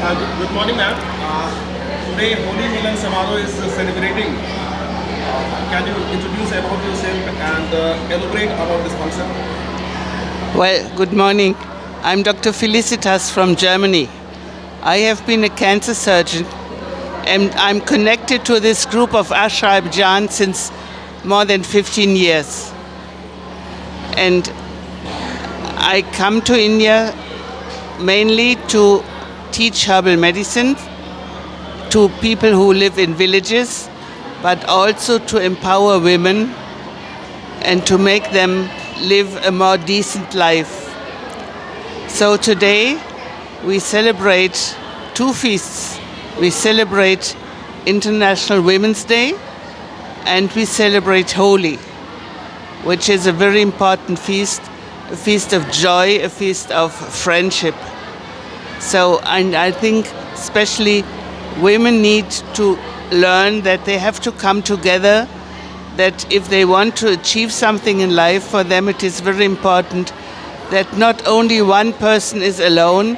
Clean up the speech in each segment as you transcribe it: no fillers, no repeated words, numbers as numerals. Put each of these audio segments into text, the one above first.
Good morning, ma'am. Today, Holi Milan Samaro is celebrating. Can you introduce about yourself and elaborate about this function? Well, good morning. I'm Dr. Felicitas from Germany. I have been a cancer surgeon and I'm connected to this group of Ashra Abjan since more than 15 years. And I come to India mainly to teach herbal medicine to people who live in villages, but also to empower women and to make them live a more decent life. So today we celebrate two feasts. We celebrate International Women's Day and we celebrate Holi, which is a very important feast, a feast of joy, a feast of friendship. So, and I think especially women need to learn that they have to come together, that if they want to achieve something in life, for them it is very important that not only one person is alone,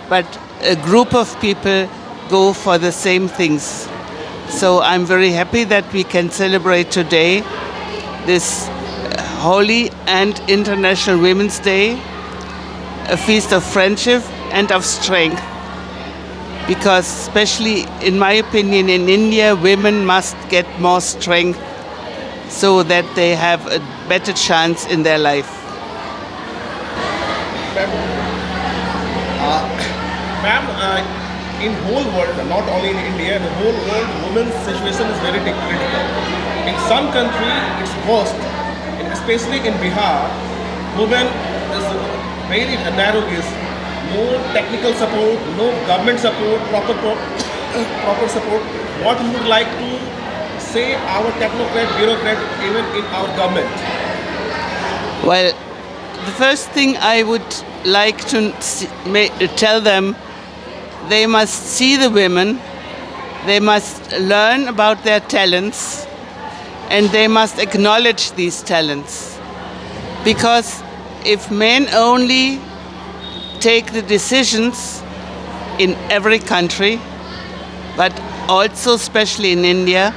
but a group of people go for the same things. So I'm very happy that we can celebrate today this Holi and International Women's Day, a feast of friendship and of strength. Because especially in my opinion in India, women must get more strength so that they have a better chance in their life. Ma'am, in whole world, not only in India, the whole world, women's situation is very critical. In some country, it's worst. Especially in Bihar, women is very narrow is no technical support, no government support, proper support. What you would like to say our technocrat, bureaucrat, even in our government? Well, the first thing I would like to tell them, they must see the women, they must learn about their talents, and they must acknowledge these talents. Because if men only take the decisions in every country, but also especially in India,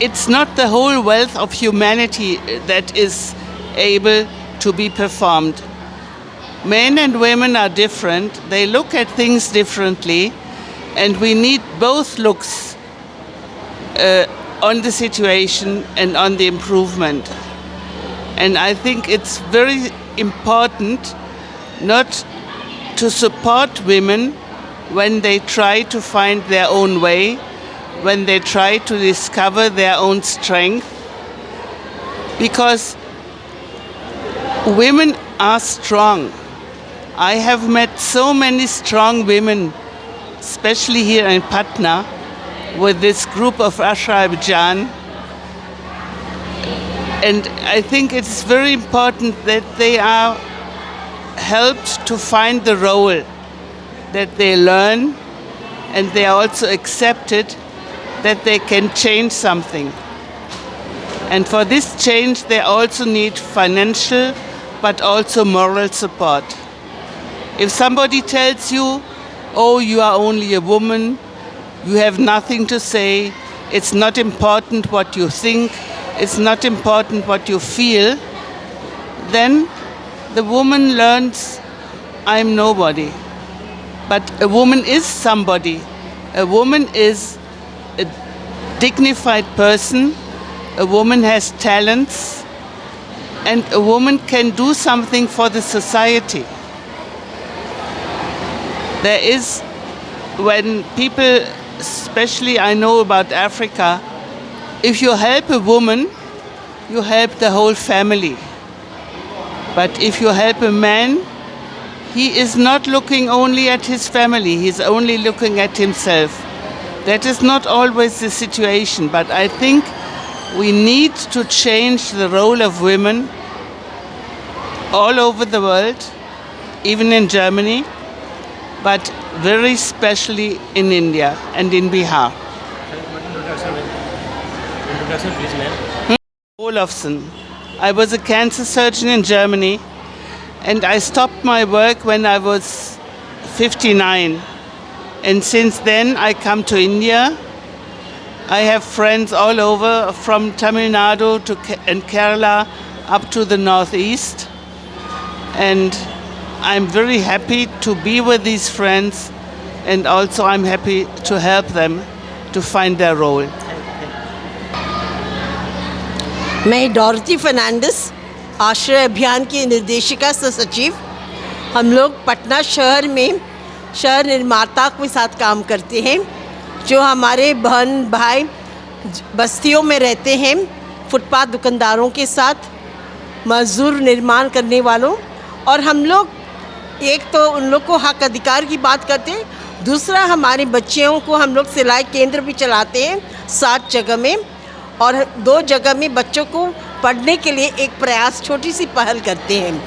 it's not the whole wealth of humanity that is able to be performed. Men and women are different, they look at things differently, and we need both looks on the situation and on the improvement. And I think it's very important not to support women when they try to find their own way, when they try to discover their own strength, because women are strong. I have met so many strong women, especially here in Patna, with this group of Ashra Abjan. And I think it's very important that they are helped to find the role, that they learn and they are also accepted that they can change something. And for this change they also need financial but also moral support. If somebody tells you, oh, you are only a woman, you have nothing to say, it's not important what you think, it's not important what you feel, then the woman learns, I'm nobody. But a woman is somebody. A woman is a dignified person, a woman has talents, and a woman can do something for the society. There is, when people, especially I know about Africa, if you help a woman, you help the whole family. But if you help a man, he is not looking only at his family, he's only looking at himself. That is not always the situation, but I think we need to change the role of women all over the world, even in Germany, but very specially in India and in Bihar. Introduction, please, ma'am. Olofsson. I was a cancer surgeon in Germany and I stopped my work when I was 59. And since then, I come to India. I have friends all over, from Tamil Nadu and Kerala up to the northeast. And I'm very happy to be with these friends, and also I'm happy to help them to find their role. मैं Dorothy Fernandes, आश्रय अभियान की निर्देशिका सह सचिव। हम लोग पटना शहर में शहर निर्माता के साथ काम करते हैं, जो हमारे बहन भाई बस्तियों में रहते हैं, फुटपाथ दुकानदारों के साथ, मजदूर निर्माण करने वालों। और हम लोग एक तो उन लोग को हक अधिकार की बात करते हैं, दूसरा हमारे बच्चियों को हम लोग सिलाई केंद्र भी चलाते हैं 7 जगह में, और 2 जगह में बच्चों को पढ़ने के लिए एक प्रयास, छोटी सी पहल करते हैं।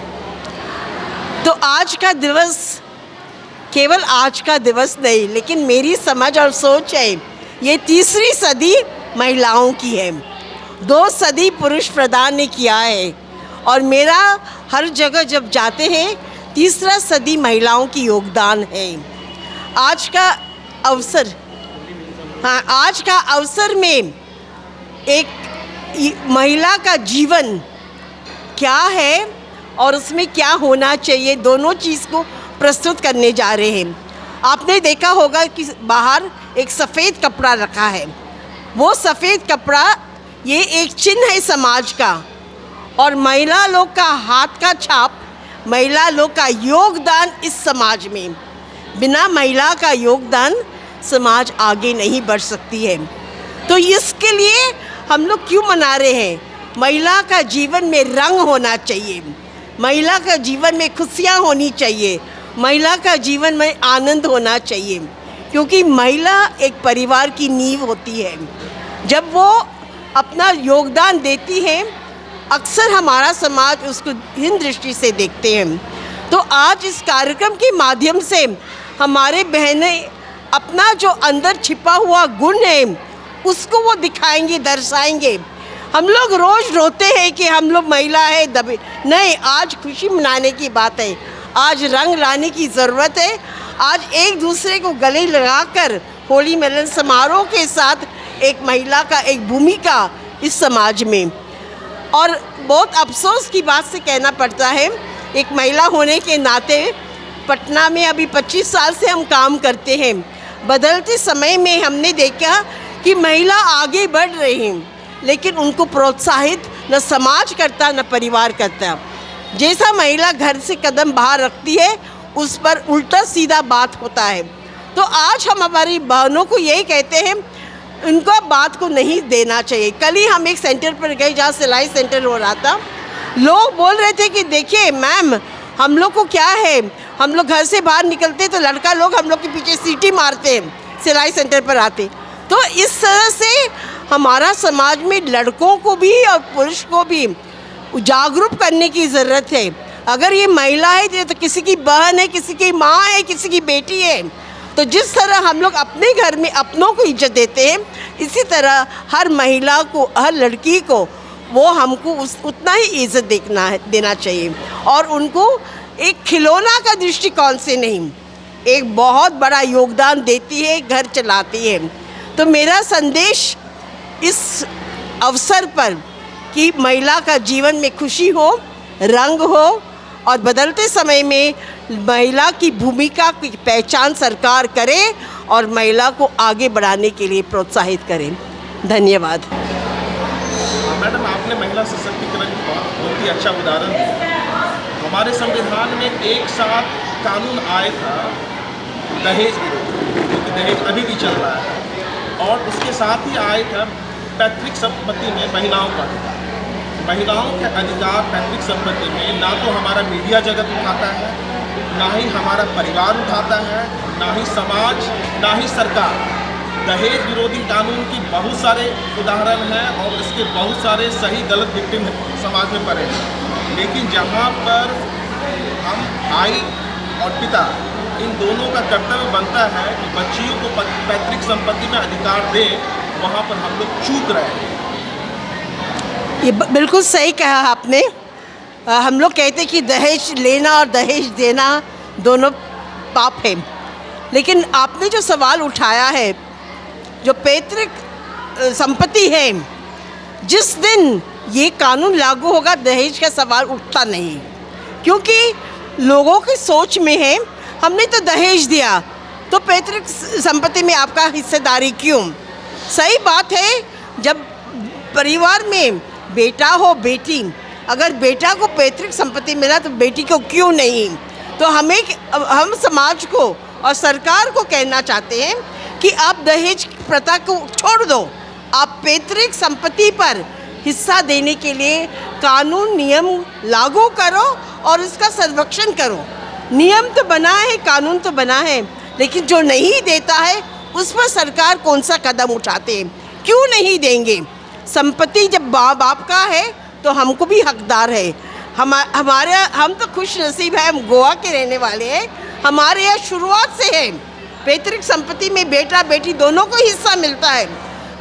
तो आज का दिवस केवल आज का दिवस नहीं, लेकिन मेरी समझ और सोच है ये तीसरी सदी महिलाओं की है। 2 सदी पुरुष प्रधान ने किया है, और मेरा हर जगह जब जाते हैं तीसरा सदी महिलाओं की योगदान है। आज का अवसर, हाँ, आज का अवसर में एक महिला का जीवन क्या है और उसमें क्या होना चाहिए, दोनों चीज़ को प्रस्तुत करने जा रहे हैं। आपने देखा होगा कि बाहर एक सफ़ेद कपड़ा रखा है। वो सफ़ेद कपड़ा ये एक चिन्ह है समाज का, और महिला लोग का हाथ का छाप, महिला लोग का योगदान इस समाज में। बिना महिला का योगदान समाज आगे नहीं बढ़ सकती है। तो इसके लिए हम लोग क्यों मना रहे हैं? महिला का जीवन में रंग होना चाहिए, महिला का जीवन में खुशियाँ होनी चाहिए, महिला का जीवन में आनंद होना चाहिए, क्योंकि महिला एक परिवार की नींव होती है। जब वो अपना योगदान देती है, अक्सर हमारा समाज उसको हीन दृष्टि से देखते हैं। तो आज इस कार्यक्रम के माध्यम से हमारे बहनें अपना जो अंदर छिपा हुआ गुण है उसको वो दिखाएंगे, दर्शाएंगे। हम लोग रोज़ रोते हैं कि हम लोग महिला है दबे, नहीं, आज खुशी मनाने की बात है, आज रंग लाने की ज़रूरत है। आज एक दूसरे को गले लगाकर होली मिलन समारोह के साथ एक महिला का एक भूमिका इस समाज में। और बहुत अफसोस की बात से कहना पड़ता है, एक महिला होने के नाते पटना में अभी 25 साल से हम काम करते हैं। बदलते समय में हमने देखा कि महिला आगे बढ़ रही हैं, लेकिन उनको प्रोत्साहित न समाज करता न परिवार करता। जैसा महिला घर से कदम बाहर रखती है उस पर उल्टा सीधा बात होता है। तो आज हम हमारी बहनों को यही कहते हैं, उनको बात को नहीं देना चाहिए। कल ही हम एक सेंटर पर गए जहाँ सिलाई सेंटर हो रहा था। लोग बोल रहे थे कि देखिए मैम, हम लोग को क्या है, हम लोग घर से बाहर निकलते तो लड़का लोग हम लोग के पीछे सीटी मारते हैं, सिलाई सेंटर पर आते। तो इस तरह से हमारा समाज में लड़कों को भी और पुरुष को भी जागरूक करने की ज़रूरत है। अगर ये महिला है तो किसी की बहन है, किसी की माँ है, किसी की बेटी है। तो जिस तरह हम लोग अपने घर में अपनों को इज्जत देते हैं, इसी तरह हर महिला को, हर लड़की को वो हमको उतना ही इज्जत देना चाहिए, और उनको एक खिलौना का दृष्टिकोण से नहीं, एक बहुत बड़ा योगदान देती है, घर चलाती है। तो मेरा संदेश इस अवसर पर कि महिला का जीवन में खुशी हो, रंग हो, और बदलते समय में महिला की भूमिका की पहचान सरकार करे और महिला को आगे बढ़ाने के लिए प्रोत्साहित करें। धन्यवाद। मैडम, आपने महिला सशक्तिकरण का बहुत ही अच्छा उदाहरण दिया। हमारे संविधान में एक साथ कानून आया था दहेज विरोधी, क्योंकि दहेज अभी भी चल रहा है, और उसके साथ ही आया था पैतृक संपत्ति में महिलाओं का अधिकार। महिलाओं के अधिकार पैतृक संपत्ति में ना तो हमारा मीडिया जगत उठाता है, ना ही हमारा परिवार उठाता है, ना ही समाज, ना ही सरकार। दहेज विरोधी कानून की बहुत सारे उदाहरण हैं और इसके बहुत सारे सही गलत विक्टिम समाज में पड़े हैं। लेकिन जहाँ पर हम भाई और पिता, इन दोनों का कर्तव्य बनता है कि बच्चियों को पैतृक संपत्ति में अधिकार दें, वहाँ पर हम लोग चूक रहे हैं। ये बिल्कुल सही कहा आपने। हम लोग कहते कि दहेज लेना और दहेज देना दोनों पाप है। लेकिन आपने जो सवाल उठाया है, जो पैतृक संपत्ति है, जिस दिन ये कानून लागू होगा दहेज का सवाल उठता नहीं, क्योंकि लोगों की सोच में है हमने तो दहेज दिया तो पैतृक संपत्ति में आपका हिस्सेदारी क्यों। सही बात है, जब परिवार में बेटा हो बेटी, अगर बेटा को पैतृक संपत्ति मिला तो बेटी को क्यों नहीं। तो हम समाज को और सरकार को कहना चाहते हैं कि आप दहेज प्रथा को छोड़ दो, आप पैतृक संपत्ति पर हिस्सा देने के लिए कानून नियम लागू करो और इसका संरक्षण करो। नियम तो बना है, कानून तो बना है, लेकिन जो नहीं देता है उस पर सरकार कौन सा कदम उठाते हैं, क्यों नहीं देंगे। संपत्ति जब बाप का है तो हमको भी हकदार है। हम तो खुश नसीब है, हम गोवा के रहने वाले हैं, हमारे यहाँ शुरुआत से है पैतृक संपत्ति में बेटा बेटी दोनों को हिस्सा मिलता है।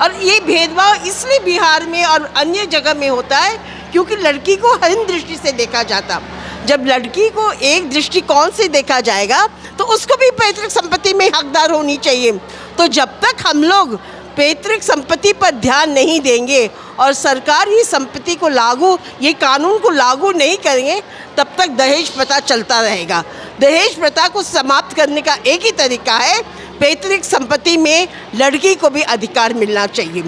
और ये भेदभाव इसलिए बिहार में और अन्य जगह में होता है क्योंकि लड़की को हीन दृष्टि से देखा जाता। जब लड़की को एक दृष्टिकोण से देखा जाएगा तो उसको भी पैतृक संपत्ति में हकदार होनी चाहिए। तो जब तक हम लोग पैतृक संपत्ति पर ध्यान नहीं देंगे और सरकार ही संपत्ति को ये कानून को लागू नहीं करेंगे, तब तक दहेज प्रथा चलता रहेगा। दहेज प्रथा को समाप्त करने का एक ही तरीका है, पैतृक संपत्ति में लड़की को भी अधिकार मिलना चाहिए।